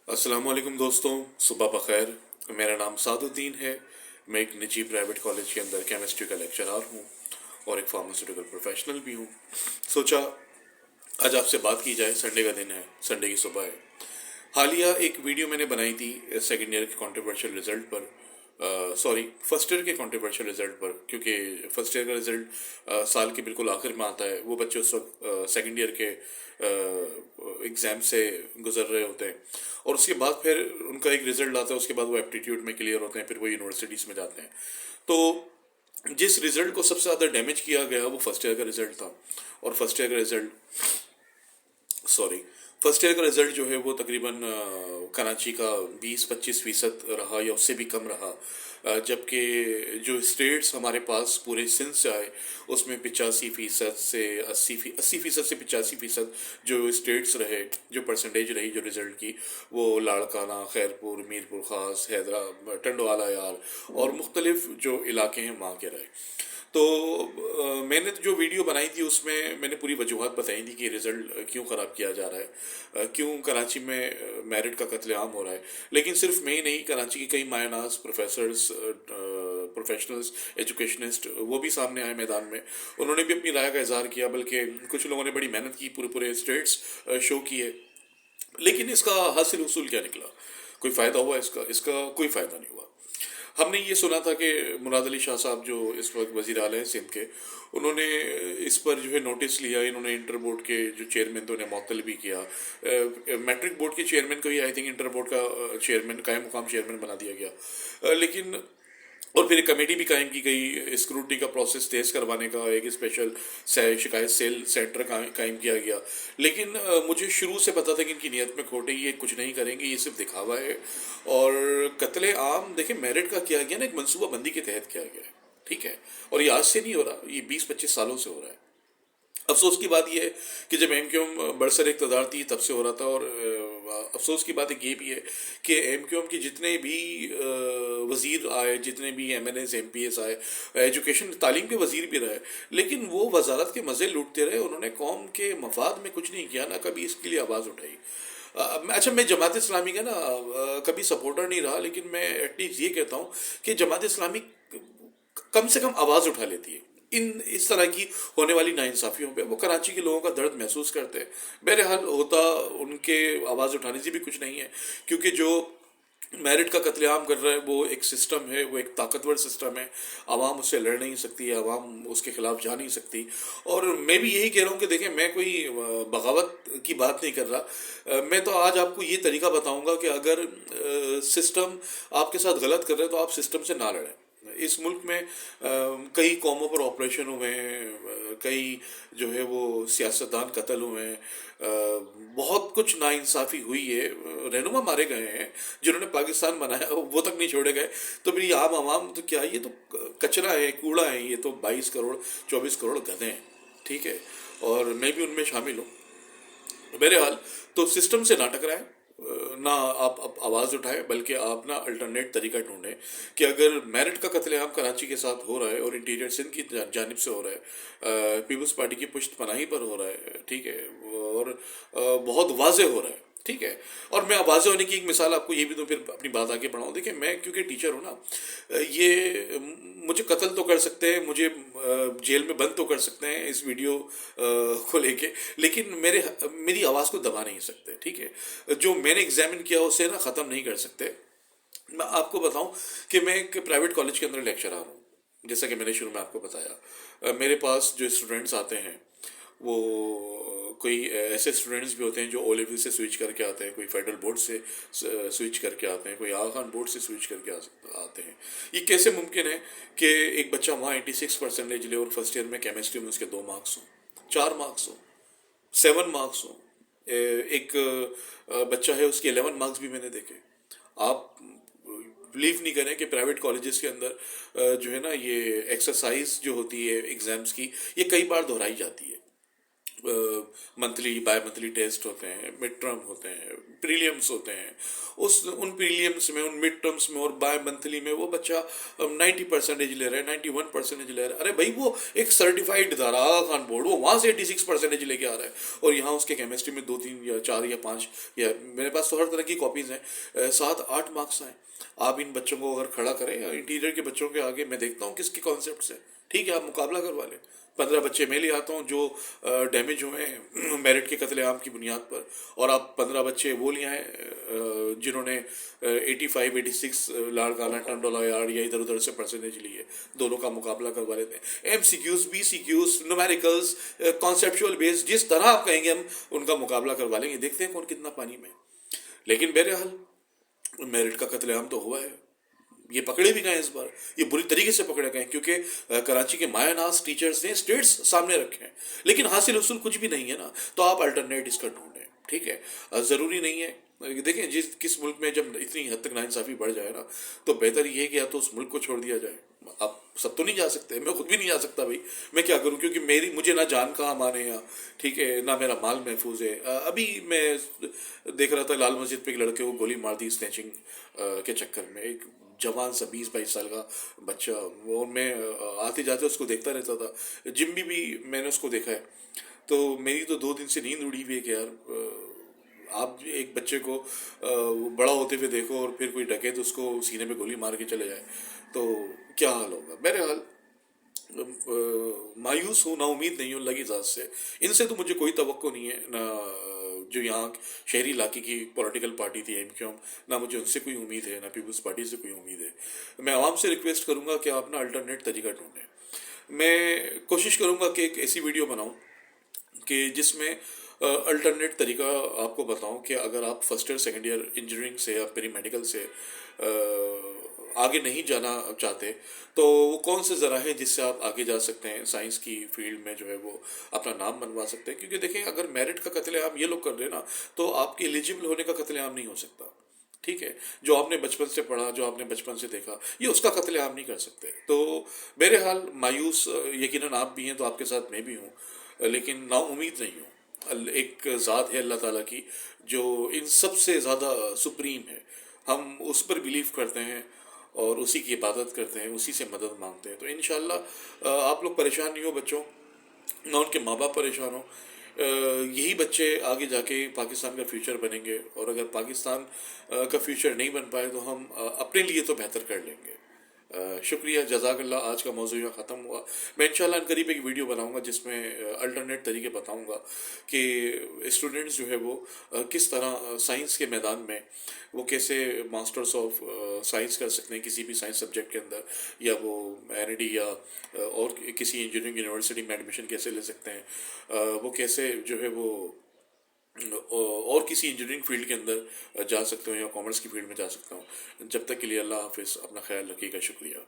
अस्सलाम वालेकुम दोस्तों, सुबह बखैर। मेरा नाम सादुद्दीन है। मैं एक निजी प्राइवेट कॉलेज के अंदर केमिस्ट्री का लेक्चरर हूँ और एक फार्मास्यूटिकल प्रोफेशनल भी हूँ। सोचा आज आपसे बात की जाए। संडे का दिन है, संडे की सुबह है। हालिया एक वीडियो मैंने बनाई थी सेकेंड ईयर के कंट्रोवर्शियल रिजल्ट पर, सॉरी फर्स्ट ईयर के कंट्रोवर्शियल रिजल्ट पर, क्योंकि फर्स्ट ईयर का रिजल्ट साल के बिल्कुल आखिर में आता है। वो बच्चे उस वक्त सेकेंड ईयर के एग्ज़ाम से गुजर रहे होते हैं और उसके बाद फिर उनका एक रिजल्ट आता है। उसके बाद वो एप्टीट्यूड में क्लियर होते हैं, फिर वो यूनिवर्सिटीज़ में जाते हैं। तो जिस रिजल्ट को सबसे ज़्यादा डैमेज किया गया वो फर्स्ट ईयर का रिजल्ट था। और सॉरी फर्स्ट ईयर का रिजल्ट जो है वो तकरीबन कराची का 20-25% रहा या उससे भी कम रहा। जबकि जो स्टेट्स हमारे पास पूरे सिंध से आए उसमें 85% से 80% से 85% जो स्टेट्स रहे, जो परसेंटेज रही जो रिजल्ट की, वो लाड़काना, खैरपुर, मीरपुर ख़ास, हैदरा, टंडवाला यार और मुख्तलिफ जो इलाके हैं वहाँ के रहे। तो मैंने तो जो वीडियो बनाई थी उसमें मैंने पूरी वजूहत बताई थी कि रिज़ल्ट क्यों ख़राब किया जा रहा है, क्यों कराची में मेरिट का कत्लेआम हो रहा है। लेकिन सिर्फ मैं ही नहीं, कराची के कई मायनाज प्रोफेसर्स, प्रोफेशनल्स, एजुकेशनिस्ट वो भी सामने आए मैदान में। उन्होंने भी अपनी राय का इजहार किया, बल्कि कुछ लोगों ने बड़ी मेहनत की, पूरे पूरे स्टेट्स शो किए। लेकिन इसका हासिल उसूल क्या निकला? कोई फ़ायदा हुआ? इसका कोई फ़ायदा नहीं हुआ। हमने ये सुना था कि मुराद अली शाह साहब जो इस वक्त वज़ीर आला हैं सिंध के, उन्होंने इस पर जो है नोटिस लिया। इन्होंने इंटर बोर्ड के जो चेयरमैन थे उन्हें मअतल भी किया। मैट्रिक बोर्ड के चेयरमैन को ही आई थिंक इंटर बोर्ड का चेयरमैन, कायम मुकाम चेयरमैन बना दिया गया। लेकिन और फिर एक कमेटी भी कायम की गई स्क्रूटनी का प्रोसेस तेज करवाने का। एक स्पेशल शिकायत सेल सेंटर कायम किया गया। लेकिन मुझे शुरू से पता था कि इनकी नीयत में खोट है, ये कुछ नहीं करेंगे, ये सिर्फ दिखावा है। और कत्ले आम देखिए मेरिट का किया गया ना, एक मनसूबा बंदी के तहत किया गया है, ठीक है। और ये आज से नहीं हो रहा, ये 20-25 सालों से हो रहा है। अफसोस की बात यह है कि जब एम क्यू एम बरसर इक़्तिदार थी तब से हो रहा था। और अफसोस की बात एक ये भी है कि एम क्यू एम के जितने भी वज़ीर आए, जितने भी M N S, M P S आए, एजुकेशन तालीम के वज़ीर भी रहे, लेकिन वो वजारत के मज़े लूटते रहे। उन्होंने कौम के मफाद में कुछ नहीं किया, ना कभी इसके लिए आवाज़ उठाई। अच्छा, मैं जमात इस्लामी का ना कभी सपोर्टर नहीं रहा, लेकिन मैं एटलीस्ट ये कहता हूँ कि जमात इस्लामी कम से कम आवाज़ उठा लेती है इन इस तरह की होने वाली नाइंसाफ़ियों पे। वो कराची के लोगों का दर्द महसूस करते हैं। बहरहाल होता उनके आवाज़ उठाने से भी कुछ नहीं है, क्योंकि जो मेरिट का कत्लेआम कर रहा है वो एक सिस्टम है, वो एक ताकतवर सिस्टम है। आवाम उससे लड़ नहीं सकती है, आवाम उसके खिलाफ जा नहीं सकती। और मैं भी यही कह रहा हूँ कि देखें, मैं कोई बगावत की बात नहीं कर रहा। मैं तो आज आपको ये तरीका बताऊंगा कि अगर सिस्टम आपके साथ गलत कर रहे हैं तो आप सिस्टम से ना लड़ें। इस मुल्क में कई कौमों पर ऑपरेशन हुए हैं, कई जो है वो सियासतदान कत्ल हुए हैं, बहुत कुछ नाइंसाफ़ी हुई है, रहनुमा मारे गए हैं जिन्होंने पाकिस्तान बनाया, वो तक नहीं छोड़े गए। तो मेरी आम आवाम तो क्या, ये तो कचरा है, कूड़ा है, ये तो 22 करोड़ 24 करोड़ गधे हैं, ठीक है। और मैं भी उनमें शामिल हूँ। बहरहाल, तो सिस्टम से ना टकराएं, ना आप आवाज़ उठाएं, बल्कि आप ना अल्टरनेट तरीका ढूंढें कि अगर मेरिट का कत्लेआम कराची के साथ हो रहा है और इंटीरियर सिंध की जानिब से हो रहा है, पीपल्स पार्टी की पुश्त पनाही पर हो रहा है, ठीक है, और बहुत वाजे हो रहा है, ठीक है। और मैं वाजे होने की एक मिसाल आपको ये भी दूं, फिर अपनी बात आगे बढ़ाऊं। देखिए, मैं क्योंकि टीचर हूँ ना, ये मुझे कत्ल तो कर सकते हैं, मुझे जेल में बंद तो कर सकते हैं इस वीडियो को लेके, लेकिन मेरी आवाज़ को दबा नहीं सकते, ठीक है। जो मैंने एग्जामिन किया उसे ना ख़त्म नहीं कर सकते। मैं आपको बताऊं कि मैं एक प्राइवेट कॉलेज के अंदर लेक्चरर हूँ, जैसा कि मैंने शुरू में आपको बताया। मेरे पास जो स्टूडेंट्स आते हैं वो कोई ऐसे स्टूडेंट्स भी होते हैं जो ओ लेवल से स्विच करके आते हैं, कोई फेडरल बोर्ड से स्विच करके आते हैं, कोई आगा खान बोर्ड से स्विच करके आते हैं। ये कैसे मुमकिन है कि एक बच्चा वहाँ 86% ले और फर्स्ट ईयर में केमिस्ट्री में उसके 2 मार्क्स हों, 4 मार्क्स हों, 7 मार्क्स हों? एक बच्चा है उसके 11 मार्क्स भी मैंने देखे। आप बिलीव नहीं करें कि प्राइवेट कॉलेजेस के अंदर जो है ना, ये एक्सरसाइज जो होती है एग्ज़ाम्स की, ये कई बार दोहराई जाती है। منتھلی بائی منتھلی ٹیسٹ ہوتے ہیں، مڈ ٹرم ہوتے ہیں، پریلیمس ہوتے ہیں. ان پریلیمس میں، ان مڈ ٹرمس میں اور بائی منتھلی میں وہ بچہ 90% لے رہا ہے، 91% لے رہا ہے. ارے بھائی وہ ایک سرٹیفائڈ ادارہ آغا خان بورڈ، وہ وہاں سے 86% لے کے آ رہا ہے، اور یہاں اس کے کیمسٹری میں 2 3 یا 4 یا 5 یا میرے پاس تو ہر طرح کی کاپیز ہیں، 7 8 مارکس ہیں. آپ ان بچوں کو اگر کھڑا کریں انٹیریئر کے بچوں کے آگے، میں دیکھتا ہوں کس کے کانسیپٹس ہیں. ٹھیک ہے، آپ مقابلہ کروا لیں. 15 بچے میں لے آتا ہوں جو ڈیمیج ہوئے ہیں میرٹ کے قتل عام کی بنیاد پر، اور آپ 15 بچے وہ لے آئیں جنہوں نے 85 86 لاڑ کالا ٹنڈولا یارڈ یا ادھر ادھر سے پرسنٹیج لی ہے. دونوں کا مقابلہ کروا لیتے ہیں. MCQs BCQs نومیریکلس کانسیپچول بیس، جس طرح آپ کہیں گے ہم ان کا مقابلہ کروا لیں گے. دیکھتے ہیں کون کتنا پانی میں. لیکن بہرحال میرٹ کا قتل عام تو ہوا ہے. یہ پکڑے بھی گئے اس بار، یہ بری طریقے سے پکڑے گئے، کیونکہ کراچی کے مایہ ناز ٹیچرز نے اسٹیٹس سامنے رکھے ہیں، لیکن حاصل اصول کچھ بھی نہیں ہے نا. تو آپ الٹرنیٹ اس کا ڈھونڈیں. ٹھیک ہے، ضروری نہیں ہے. دیکھیں کس ملک میں جب اتنی حد تک ناانصافی بڑھ جائے نا، تو بہتر یہ ہے کہ یا تو اس ملک کو چھوڑ دیا جائے. آپ سب تو نہیں جا سکتے، میں خود بھی نہیں جا سکتا بھائی. میں کیا کروں، کیونکہ مجھے نہ جان کہاں مانے یہاں. ٹھیک ہے، نہ میرا مال محفوظ ہے. ابھی میں دیکھ رہا تھا لال مسجد پہ ایک لڑکے کو گولی مار دی اسنیچنگ کے چکر میں. ایک جوان سا 20 22 سال کا بچہ، وہ میں آتے جاتے اس کو دیکھتا رہتا تھا. جم بھی میں نے اس کو دیکھا ہے. تو میری تو 2 دن سے نیند اڑی ہوئی ہے کہ یار آپ ایک بچے کو بڑا ہوتے ہوئے دیکھو اور پھر کوئی ڈکے تو اس کو سینے پہ گولی مار کے چلے جائے تو کیا حال ہوگا. بہرحال مایوس ہوں، نا امید نہیں ہوں اللہ کی ذات سے. ان سے تو مجھے کوئی توقع نہیں ہے، نہ جو یہاں شہری علاقے کی پولیٹیکل پارٹی تھی MQM، نہ مجھے ان سے کوئی امید ہے، نہ پیپلز پارٹی سے کوئی امید ہے. میں عوام سے ریکویسٹ کروں گا کہ آپ نا الٹرنیٹ طریقہ ڈھونڈیں. میں کوشش کروں گا کہ ایک ایسی ویڈیو بناؤں کہ جس میں الٹرنیٹ طریقہ آپ کو بتاؤں کہ اگر آپ first year second year engineering سے یا پیری میڈیکل سے آگے نہیں جانا چاہتے تو وہ کون سے ذرائع ہیں جس سے آپ آگے جا سکتے ہیں، سائنس کی فیلڈ میں جو ہے وہ اپنا نام بنوا سکتے ہیں. کیونکہ دیکھیں اگر میرٹ کا قتل عام یہ لوگ کر رہے ہیں نا، تو آپ کے ایلیجبل ہونے کا قتل عام نہیں ہو سکتا. ٹھیک ہے، جو آپ نے بچپن سے پڑھا، جو آپ نے بچپن سے دیکھا، یہ اس کا قتل عام نہیں کر سکتے. تو بہرحال مایوس یقیناً آپ بھی ہیں، تو آپ کے ساتھ میں بھی ہوں، لیکن نا امید نہیں ہوں. ایک ذات ہے اللہ تعالیٰ کی جو ان سب سے زیادہ سپریم ہے. ہم اس پر بلیو کرتے ہیں اور اسی کی عبادت کرتے ہیں، اسی سے مدد مانگتے ہیں. تو انشاءاللہ آپ لوگ پریشان نہیں ہو بچوں، نہ ان کے ماں باپ پریشان ہوں. یہی بچے آگے جا کے پاکستان کا فیوچر بنیں گے، اور اگر پاکستان کا فیوچر نہیں بن پائے تو ہم اپنے لیے تو بہتر کر لیں گے. شکریہ، جزاک اللہ. آج کا موضوع یہاں ختم ہوا. میں انشاءاللہ ان قریب ایک ویڈیو بناؤں گا جس میں الٹرنیٹ طریقے بتاؤں گا کہ اسٹوڈنٹس جو ہے وہ کس طرح سائنس کے میدان میں وہ کیسے ماسٹرس آف سائنس کر سکتے ہیں کسی بھی سائنس سبجیکٹ کے اندر، یا وہ NID یا اور کسی انجینئرنگ یونیورسٹی میں ایڈمیشن کیسے لے سکتے ہیں، وہ کیسے جو ہے وہ اور کسی انجینئرنگ فیلڈ کے اندر جا سکتے ہوں یا کامرس کی فیلڈ میں جا سکتا ہوں. جب تک کے لیے اللہ حافظ، اپنا خیال رکھیے گا. شکریہ.